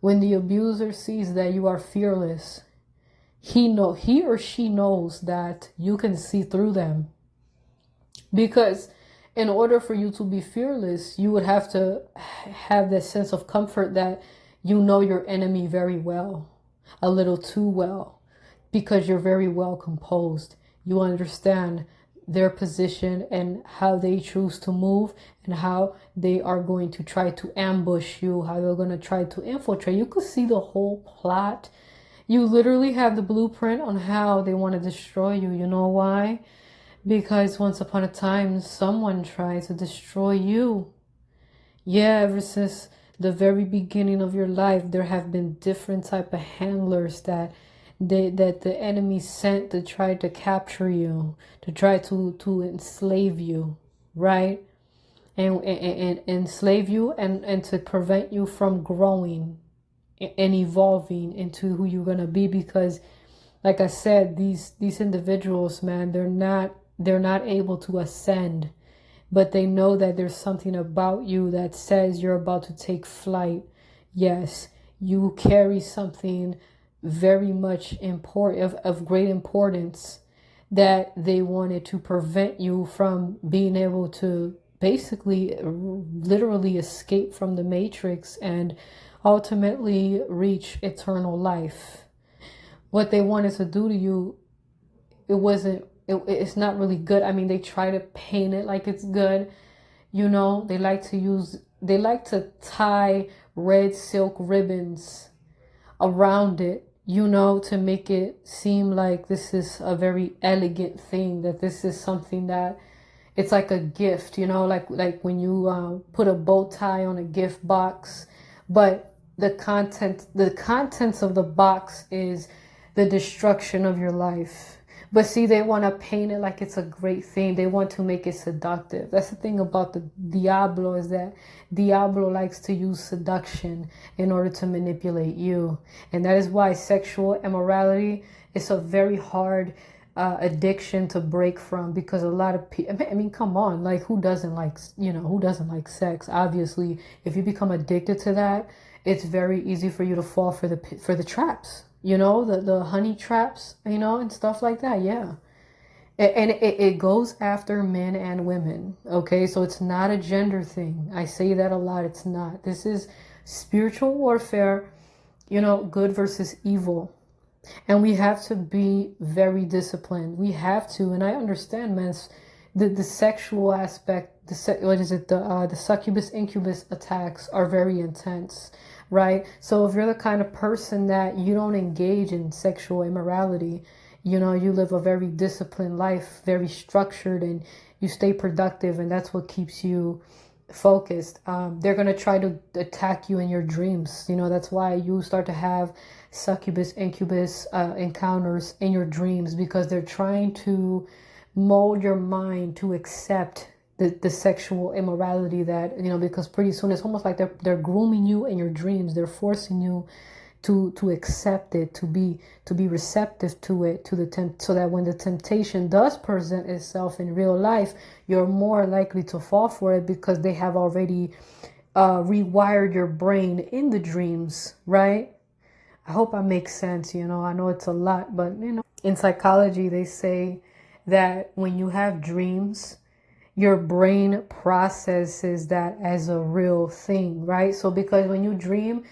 When the abuser sees that you are fearless, he or she knows that you can see through them. Because in order for you to be fearless, you would have to have that sense of comfort that you know your enemy very well, a little too well, because you're very well composed. You understand their position and how they choose to move and how they are going to try to ambush you, how they're going to try to infiltrate. You could see the whole plot. You literally have the blueprint on how they want to destroy you. You know why? Because once upon a time, someone tried to destroy you. Yeah, ever since the very beginning of your life, there have been different type of handlers that the enemy sent to try to capture you, to try to enslave you, right? And enslave you and to prevent you from growing and evolving into who you're gonna be. Because, like I said, these individuals, man, they're not able to ascend, but they know that there's something about you that says you're about to take flight. Yes, you carry something very much important, of great importance, that they wanted to prevent you from being able to basically literally escape from the matrix and ultimately reach eternal life. What they wanted to do to you, it's not really good. I mean, they try to paint it like it's good. You know, they like to tie red silk ribbons around it, you know, to make it seem like this is a very elegant thing, that this is something that it's like a gift, you know, like when you put a bow tie on a gift box, but the contents of the box is the destruction of your life. But see, they want to paint it like it's a great thing. They want to make it seductive. That's the thing about the Diablo, is that Diablo likes to use seduction in order to manipulate you. And that is why sexual immorality is a very hard addiction to break from, because a lot of people, I mean, come on, like who doesn't like sex? Obviously, if you become addicted to that, it's very easy for you to fall for the traps. You know, the honey traps, you know, and stuff like that. Yeah. And it goes after men and women. Okay. So it's not a gender thing. I say that a lot. It's not. This is spiritual warfare, you know, good versus evil. And we have to be very disciplined. We have to. And I understand, man, the sexual aspect, the succubus, incubus attacks are very intense. Right? So if you're the kind of person that you don't engage in sexual immorality, you know, you live a very disciplined life, very structured, and you stay productive, and that's what keeps you focused. They're going to try to attack you in your dreams. You know, that's why you start to have succubus, incubus encounters in your dreams, because they're trying to mold your mind to accept the sexual immorality that, you know, because pretty soon it's almost like they're grooming you in your dreams. They're forcing you to accept it, to be receptive to it, so that when the temptation does present itself in real life, you're more likely to fall for it, because they have already rewired your brain in the dreams, right? I hope I make sense. You know, I know it's a lot, but you know, in psychology they say that when you have dreams, your brain processes that as a real thing, right? So because when you dream,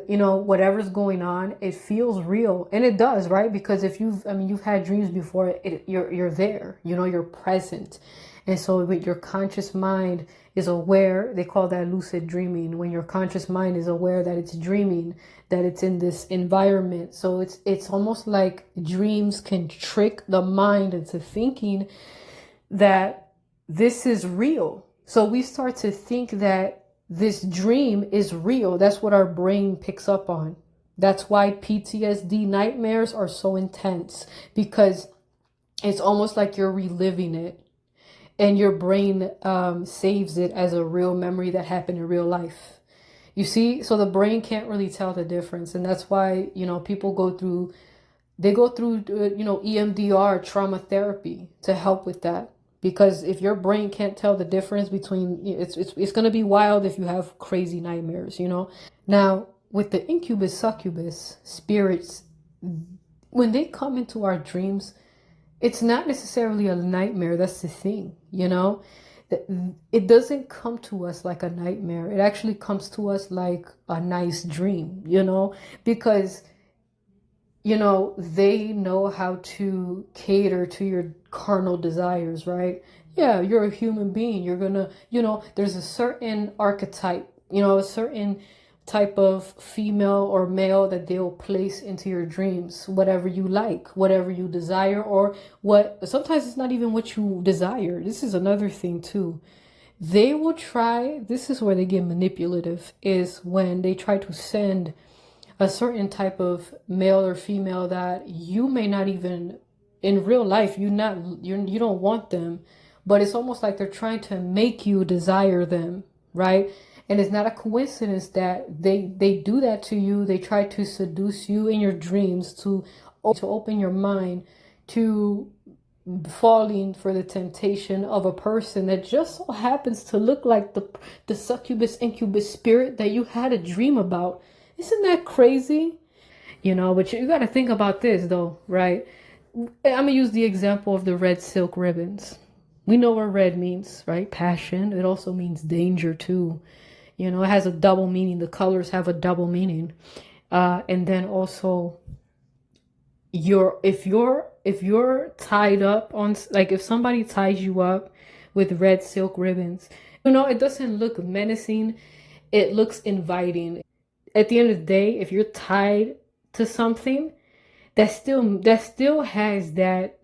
you know, whatever's going on, it feels real, and it does, right? Because if you've had dreams before, you're there, you know, you're present. And so with your conscious mind is aware, they call that lucid dreaming, when your conscious mind is aware that it's dreaming, that it's in this environment. So it's almost like dreams can trick the mind into thinking that this is real. So we start to think that this dream is real. That's what our brain picks up on. That's why PTSD nightmares are so intense, because it's almost like you're reliving it, and your brain saves it as a real memory that happened in real life. You see, so the brain can't really tell the difference. And that's why, you know, people go through you know, EMDR, trauma therapy, to help with that. Because if your brain can't tell the difference between, it's going to be wild if you have crazy nightmares, you know. Now, with the incubus, succubus spirits, when they come into our dreams, it's not necessarily a nightmare. That's the thing, you know? It doesn't come to us like a nightmare. It actually comes to us like a nice dream, you know? Because, you know, they know how to cater to your carnal desires, right? Yeah, you're a human being. You're gonna, you know, there's a certain archetype, you know, a certain type of female or male that they'll place into your dreams, whatever you like, whatever you desire, or what sometimes it's not even what you desire. This is another thing too. They will try, this is where they get manipulative, is when they try to send a certain type of male or female that you may not even in real life, you don't want them, but it's almost like they're trying to make you desire them, right? And it's not a coincidence that they do that to you. They try to seduce you in your dreams to open your mind to falling for the temptation of a person that just so happens to look like the succubus incubus spirit that you had a dream about. Isn't that crazy? You know, but you got to think about this though, right? I'm gonna use the example of the red silk ribbons. We know what red means, right? Passion. It also means danger too. You know, it has a double meaning. The colors have a double meaning. And then also if you're tied up on, like if somebody ties you up with red silk ribbons, you know, it doesn't look menacing. It looks inviting. At the end of the day, if you're tied to something, that still has that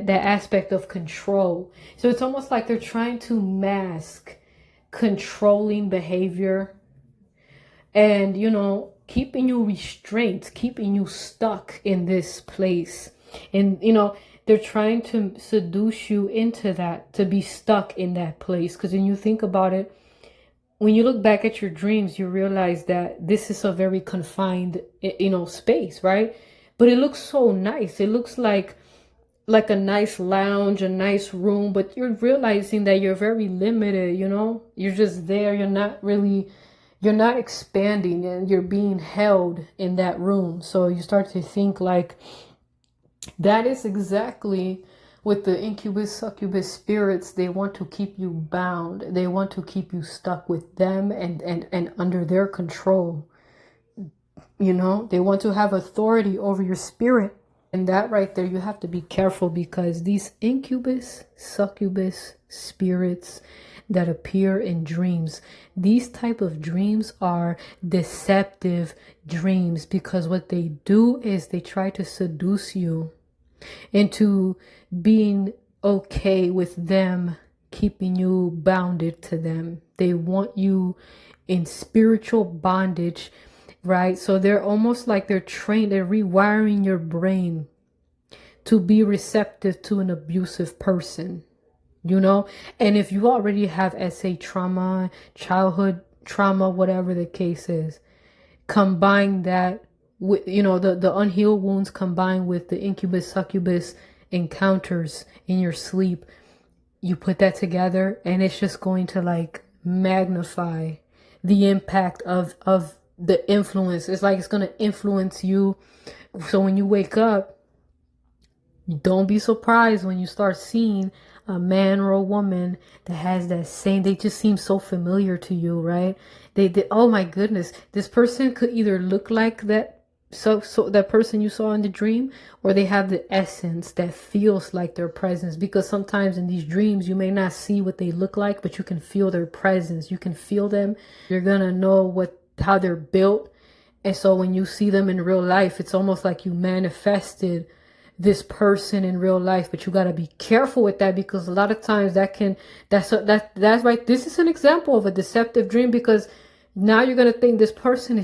aspect of control. So it's almost like they're trying to mask controlling behavior and, you know, keeping you restrained, keeping you stuck in this place. And, you know, they're trying to seduce you into that, to be stuck in that place. Because when you think about it, when you look back at your dreams, you realize that this is a very confined, you know, space, right? But it looks so nice. It looks like a nice lounge, a nice room, but you're realizing that you're very limited, you know? You're just there. You're not expanding, and you're being held in that room. So you start to think like that is exactly with the incubus, succubus spirits. They want to keep you bound. They want to keep you stuck with them and under their control. You know, they want to have authority over your spirit. And that right there, you have to be careful, because these incubus, succubus spirits that appear in dreams, these type of dreams are deceptive dreams, because what they do is they try to seduce you into being okay with them keeping you bounded to them. They want you in spiritual bondage, right? So they're almost like they're rewiring your brain to be receptive to an abusive person, you know? And if you already have SA trauma, childhood trauma, whatever the case is, combine that with, you know, the unhealed wounds combined with the incubus, succubus encounters in your sleep, you put that together and it's just going to like magnify the impact of the influence. It's like it's going to influence you. So when you wake up, don't be surprised when you start seeing a man or a woman that has that same, they just seem so familiar to you, right? They oh my goodness, this person could either look like that, so that person you saw in the dream, or they have the essence that feels like their presence. Because sometimes in these dreams, you may not see what they look like, but you can feel their presence. You can feel them. You're going to know how they're built. And so when you see them in real life, it's almost like you manifested this person in real life. But you got to be careful with that, because a lot of times that's right. This is an example of a deceptive dream, because now you're going to think this person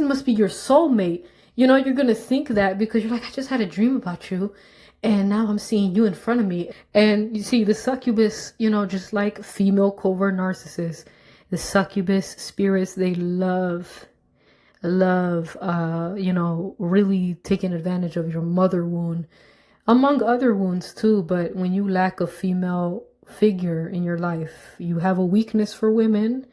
must be your soulmate. You know, you're going to think that because you're like, I just had a dream about you, and now I'm seeing you in front of me. And you see the succubus, you know, just like female covert narcissists, the succubus spirits, they love, you know, really taking advantage of your mother wound, among other wounds too. But when you lack a female figure in your life, you have a weakness for women,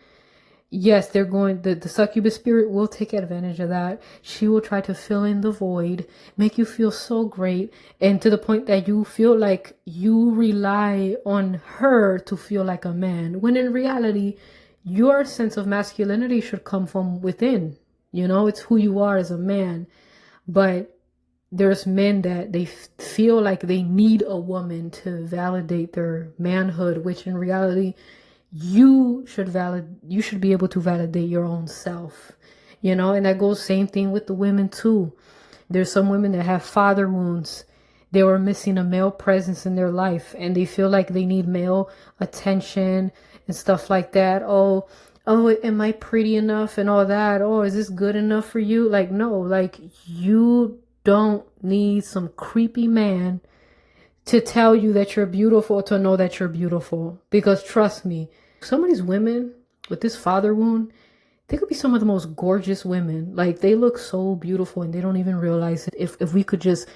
yes, the succubus spirit will take advantage of that. She will try to fill in the void, make you feel so great, and to the point that you feel like you rely on her to feel like a man, when in reality, your sense of masculinity should come from within. You know, it's who you are as a man. But there's men that they feel like they need a woman to validate their manhood, which in reality, you should be able to validate your own self, you know. And that goes same thing with the women too. There's some women that have father wounds. They were missing a male presence in their life, and they feel like they need male attention and stuff like that. Oh, am I pretty enough and all that? Oh, is this good enough for you? Like, no, like, you don't need some creepy man to tell you that you're beautiful, to know that you're beautiful. Because trust me, some of these women with this father wound, they could be some of the most gorgeous women. Like, they look so beautiful and they don't even realize it. If we could just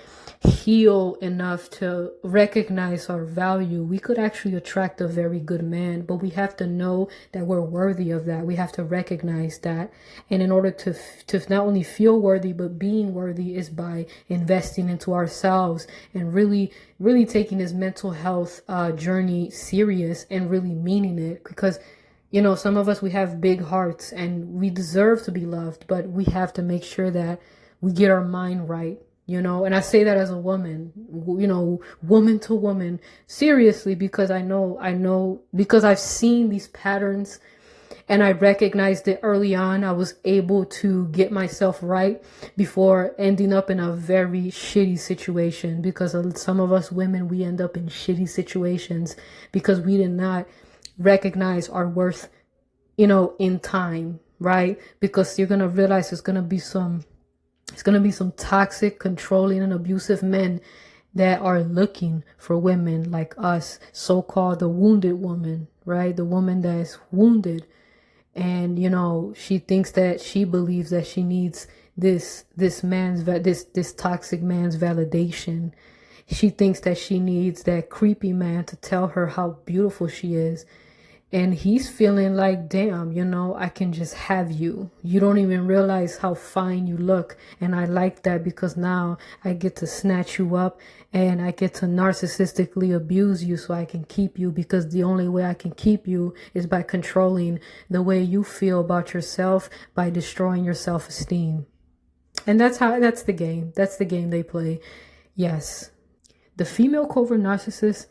heal enough to recognize our value, we could actually attract a very good man. But we have to know that we're worthy of that. We have to recognize that. And in order to not only feel worthy, but being worthy is by investing into ourselves and really taking this mental health journey serious and really meaning it. Because, you know, some of us, we have big hearts and we deserve to be loved, but we have to make sure that we get our mind right, you know. And I say that as a woman, you know, woman to woman, seriously, because I know, because I've seen these patterns and I recognized it early on. I was able to get myself right before ending up in a very shitty situation, because some of us women, we end up in shitty situations because we did not recognize our worth, you know, in time, right? Because you're going to realize it's going to be some toxic, controlling, and abusive men that are looking for women like us, so-called the wounded woman, right? The woman that is wounded. And, you know, she believes that she needs this toxic man's validation. She thinks that she needs that creepy man to tell her how beautiful she is. And he's feeling like, damn, you know, I can just have you. You don't even realize how fine you look. And I like that, because now I get to snatch you up and I get to narcissistically abuse you so I can keep you, because the only way I can keep you is by controlling the way you feel about yourself, by destroying your self-esteem. And that's the game. That's the game they play. Yes. The female covert narcissist,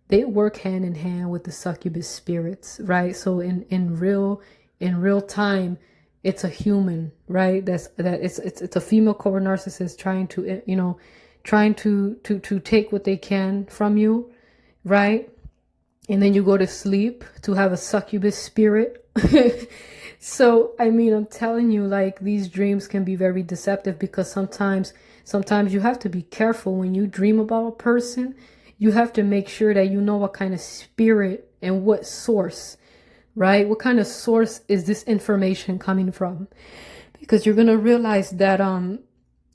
they work hand in hand with the succubus spirits, right? So in real time, it's a human, right? It's a female covert narcissist trying to, you know, to take what they can from you, right? And then you go to sleep to have a succubus spirit. So, I mean, I'm telling you, like, these dreams can be very deceptive, because sometimes you have to be careful when you dream about a person. You have to make sure that you know what kind of spirit and what source, right? What kind of source is this information coming from? Because you're going to realize that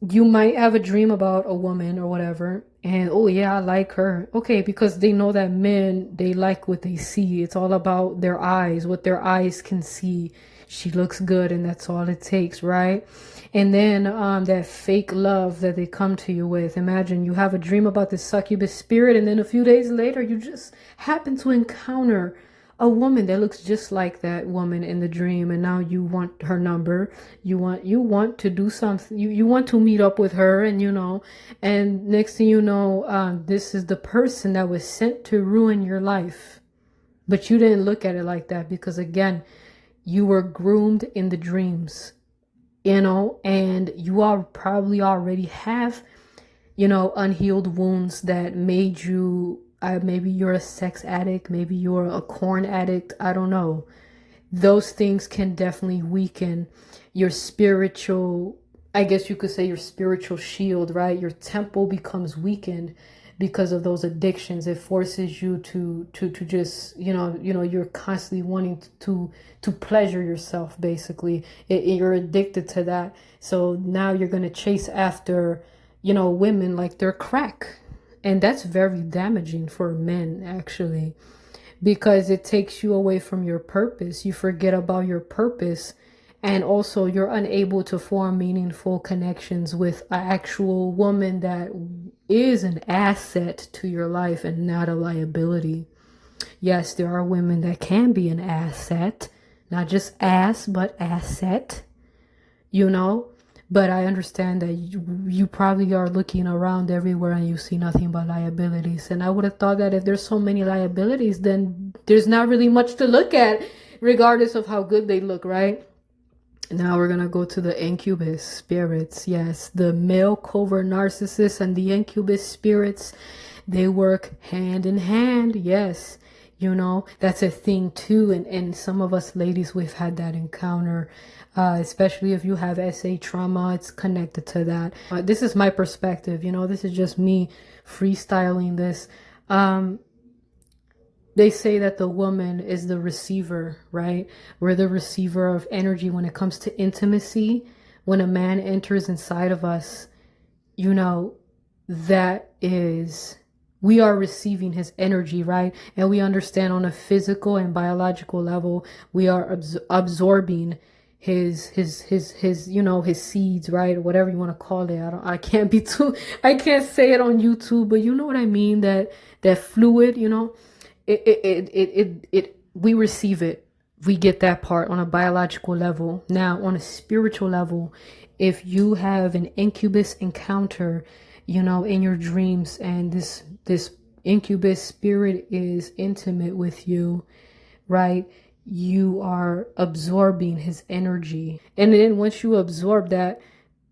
you might have a dream about a woman or whatever, and oh yeah, I like her. Okay, because they know that men, they like what they see. It's all about their eyes, what their eyes can see. She looks good, and that's all it takes, right? And then that fake love that they come to you with. Imagine you have a dream about this succubus spirit, and then a few days later, you just happen to encounter a woman that looks just like that woman in the dream, and now you want her number. You want to do something. You want to meet up with her, and you know, and next thing you know, this is the person that was sent to ruin your life. But you didn't look at it like that, because again, you were groomed in the dreams, you know, and you are probably already have, you know, unhealed wounds that made you, maybe you're a sex addict, maybe you're a corn addict, I don't know. Those things can definitely weaken your spiritual, I guess you could say your spiritual shield, right? Your temple becomes weakened because of those addictions. It forces you to just, you know, you're constantly wanting to pleasure yourself, basically. You're addicted to that. So now you're going to chase after, you know, women like they're crack. And that's very damaging for men, actually, because it takes you away from your purpose. You forget about your purpose. And also, you're unable to form meaningful connections with an actual woman that is an asset to your life and not a liability. Yes, there are women that can be an asset, not just ass, but asset, you know. But I understand that you probably are looking around everywhere and you see nothing but liabilities. And I would have thought that if there's so many liabilities, then there's not really much to look at, regardless of how good they look, right? Now we're going to go to the incubus spirits. Yes, the male covert narcissist and the incubus spirits, they work hand in hand. Yes, you know, that's a thing too. And some of us ladies, we've had that encounter, especially if you have SA trauma, it's connected to that. This is my perspective, you know, this is just me freestyling this. They say that the woman is the receiver, right? We're the receiver of energy when it comes to intimacy. When a man enters inside of us, you know, we are receiving his energy, right? And we understand on a physical and biological level, we are absorbing his you know, his seeds, right? Whatever you want to call it. I can't say it on YouTube, but you know what I mean? That fluid, you know, we receive it. We get that part on a biological level. Now, on a spiritual level, if you have an incubus encounter, you know, in your dreams, and this incubus spirit is intimate with you, right? You are absorbing his energy. And then once you absorb that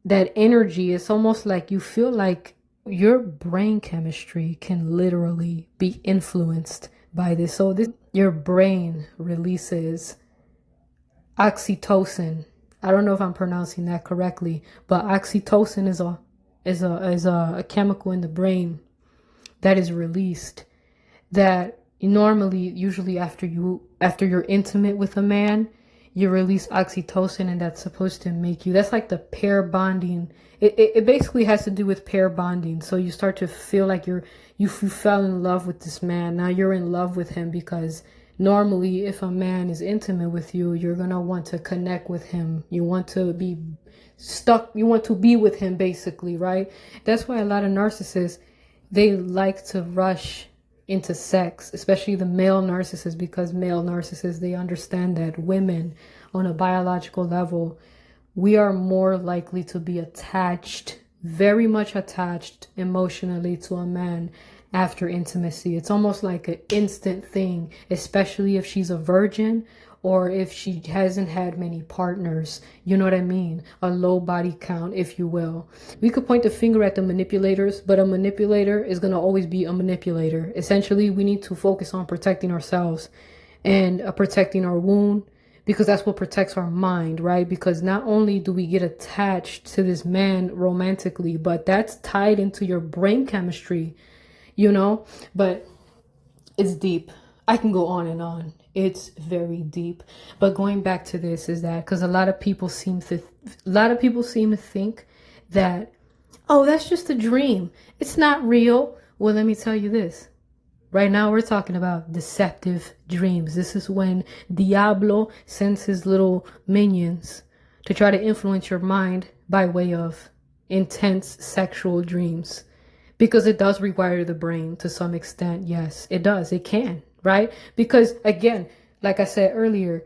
energy, it's almost like you feel like your brain chemistry can literally be influenced by this. So your brain releases oxytocin. I don't know if I'm pronouncing that correctly, but oxytocin is a chemical in the brain that is released, that usually after you're intimate with a man, you release oxytocin, and that's supposed to make you, that's like the pair bonding. It basically has to do with pair bonding. So you start to feel like you fell in love with this man. Now you're in love with him, because normally if a man is intimate with you, you're going to want to connect with him. You want to be stuck. You want to be with him, basically, right? That's why a lot of narcissists, they like to rush into sex, especially the male narcissists, because male narcissists, they understand that women on a biological level, we are more likely to be attached, very much attached emotionally to a man after intimacy. It's almost like an instant thing, especially if she's a virgin or if she hasn't had many partners. You know what I mean? A low body count, if you will. We could point the finger at the manipulators, but a manipulator is going to always be a manipulator. Essentially, we need to focus on protecting ourselves and protecting our wound, because that's what protects our mind, right? Because not only do we get attached to this man romantically, but that's tied into your brain chemistry, you know? But it's deep. I can go on and on. It's very deep. But going back to this is that, because a lot of people seem to think that, oh, that's just a dream. It's not real. Well, let me tell you this. Right now, we're talking about deceptive dreams. This is when Diablo sends his little minions to try to influence your mind by way of intense sexual dreams. Because it does rewire the brain to some extent. Yes, it does. It can, right? Because, again, like I said earlier,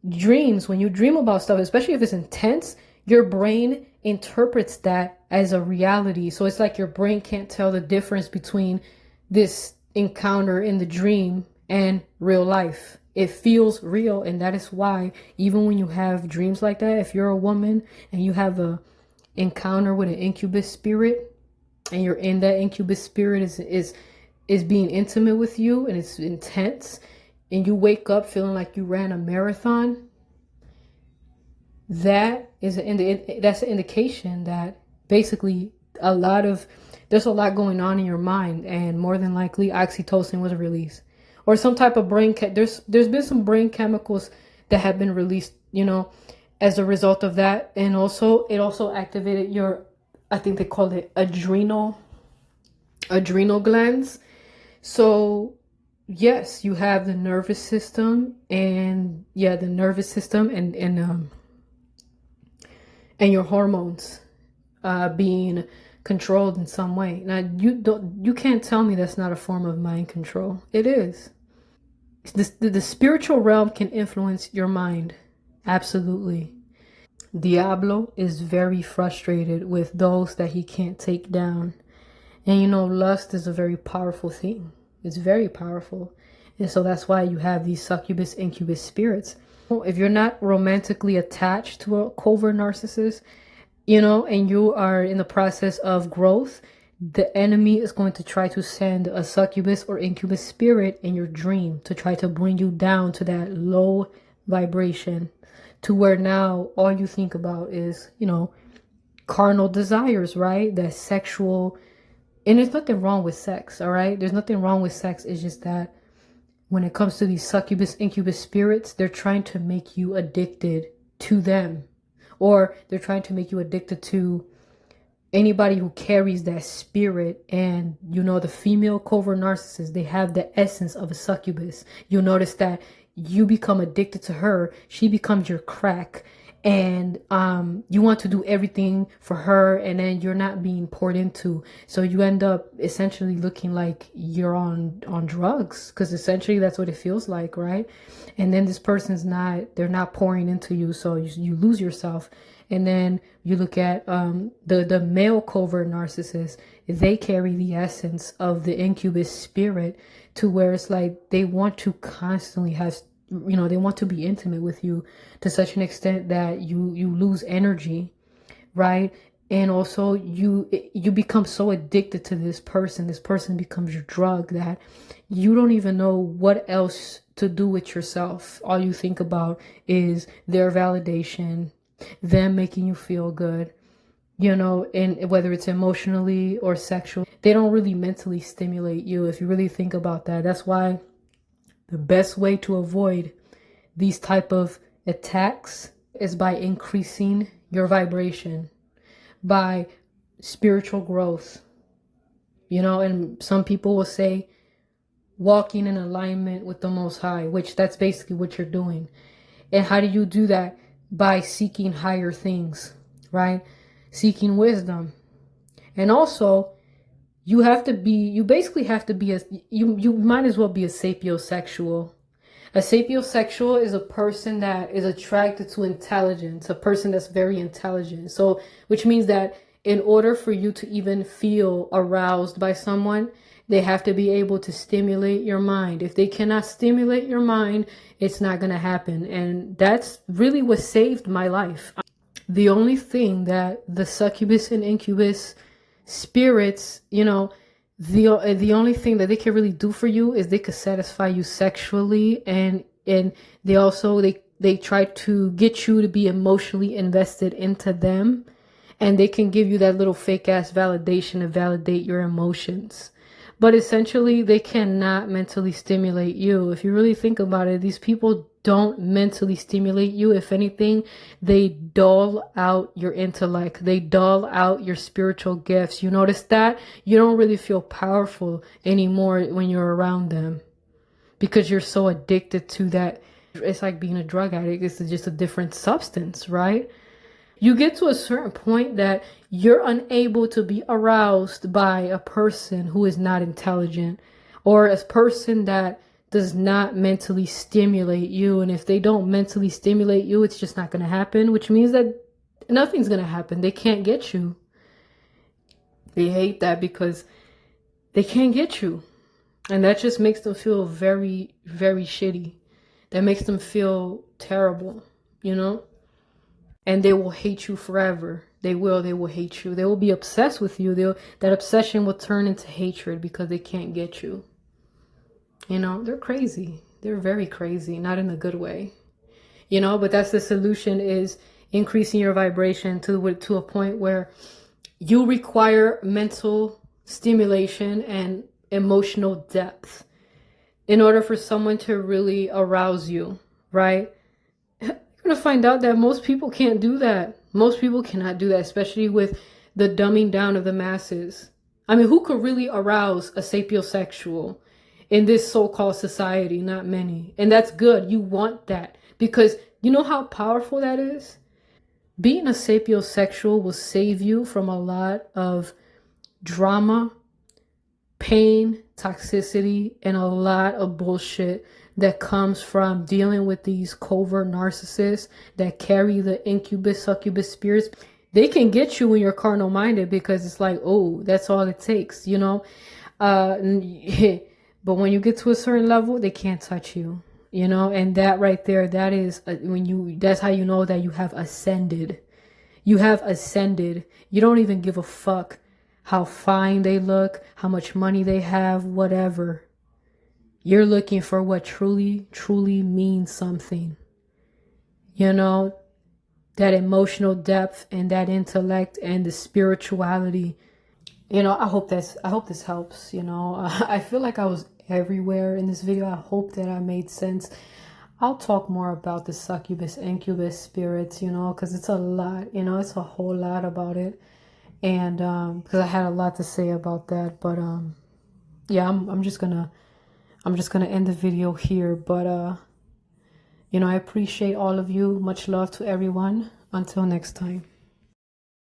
dreams, when you dream about stuff, especially if it's intense, your brain interprets that as a reality. So it's like your brain can't tell the difference between this encounter in the dream and real life. It feels real, and that is why even when you have dreams like that, if you're a woman and you have a encounter with an incubus spirit, and you're in that incubus spirit is being intimate with you, and it's intense, and you wake up feeling like you ran a marathon, that's an indication that basically there's a lot going on in your mind, and more than likely oxytocin was released, or some type of there's been some brain chemicals that have been released, you know, as a result of that. And also it also activated your, I think they call it adrenal glands. So yes, you have the nervous system, and yeah, the nervous system and your hormones being controlled in some way. Now you can't tell me that's not a form of mind control. It is. The spiritual realm can influence your mind. Absolutely. Diablo is very frustrated with those that he can't take down. And you know, lust is a very powerful thing. It's very powerful. And so that's why you have these succubus, incubus spirits. If you're not romantically attached to a covert narcissist, you know, and you are in the process of growth, the enemy is going to try to send a succubus or incubus spirit in your dream to try to bring you down to that low vibration, to where now all you think about is, you know, carnal desires, right? That sexual, and there's nothing wrong with sex, all right? There's nothing wrong with sex. It's just that when it comes to these succubus, incubus spirits, they're trying to make you addicted to them, or they're trying to make you addicted to anybody who carries that spirit. And you know, the female covert narcissist, they have the essence of a succubus. You'll notice that you become addicted to her, she becomes your crack, and you want to do everything for her, and then you're not being poured into, so you end up essentially looking like you're on drugs, because essentially that's what it feels like, right? And then this person's not, they're not pouring into you, so you lose yourself. And then you look at the male covert narcissist, they carry the essence of the incubus spirit, to where it's like they want to constantly have, you know, they want to be intimate with you to such an extent that you lose energy, right? And also you become so addicted to this person becomes your drug, that you don't even know what else to do with yourself. All you think about is their validation, them making you feel good, you know, and whether it's emotionally or sexual, they don't really mentally stimulate you. If you really think about that, that's why the best way to avoid these type of attacks is by increasing your vibration, by spiritual growth, you know. And some people will say walking in alignment with the Most High, which that's basically what you're doing. And how do you do that? By seeking higher things, right? Seeking wisdom. And also, you basically have to be you might as well be a sapiosexual. A sapiosexual is a person that is attracted to intelligence, a person that's very intelligent. So, which means that in order for you to even feel aroused by someone, they have to be able to stimulate your mind. If they cannot stimulate your mind, it's not going to happen. And that's really what saved my life. The only thing that the succubus and incubus spirits, you know, the only thing that they can really do for you is they could satisfy you sexually, and they also they try to get you to be emotionally invested into them, and they can give you that little fake ass validation to validate your emotions. But essentially, they cannot mentally stimulate you. If you really think about it, these people don't mentally stimulate you. If anything, they dull out your intellect. They dull out your spiritual gifts. You notice that? You don't really feel powerful anymore when you're around them, because you're so addicted to that. It's like being a drug addict. It's just a different substance, right? You get to a certain point that you're unable to be aroused by a person who is not intelligent, or a person that does not mentally stimulate you. And if they don't mentally stimulate you, it's just not going to happen, which means that nothing's going to happen. They can't get you. They hate that because they can't get you. And that just makes them feel very, very shitty. That makes them feel terrible, you know? And they will hate you forever. They will hate you. They will be obsessed with you. That obsession will turn into hatred because they can't get you. You know, they're crazy. They're very crazy, not in a good way. You know, but that's the solution, is increasing your vibration to a point where you require mental stimulation and emotional depth in order for someone to really arouse you, right? You're going to find out that most people can't do that. Most people cannot do that, especially with the dumbing down of the masses. I mean, who could really arouse a sapiosexual? in this so-called society, not many. And that's good. You want that because you know how powerful that is? Being a sapiosexual will save you from a lot of drama, pain, toxicity, and a lot of bullshit that comes from dealing with these covert narcissists that carry the incubus, succubus spirits. They can get you when you're carnal minded because it's like, oh, that's all it takes, you know? But when you get to a certain level, they can't touch you, you know? And that right there, that is that's how you know that you have ascended. You have ascended. You don't even give a fuck how fine they look, how much money they have, whatever. You're looking for what truly, truly means something. You know, that emotional depth and that intellect and the spirituality. You know, I hope this helps, you know. I feel like I was everywhere in this video. I hope that I made sense. I'll talk more about the succubus, incubus spirits, you know, because it's a lot, you know, it's a whole lot about it. And because I had a lot to say about that, but yeah, I'm just gonna end the video here. But you know, I appreciate all of you. Much love to everyone. Until next time.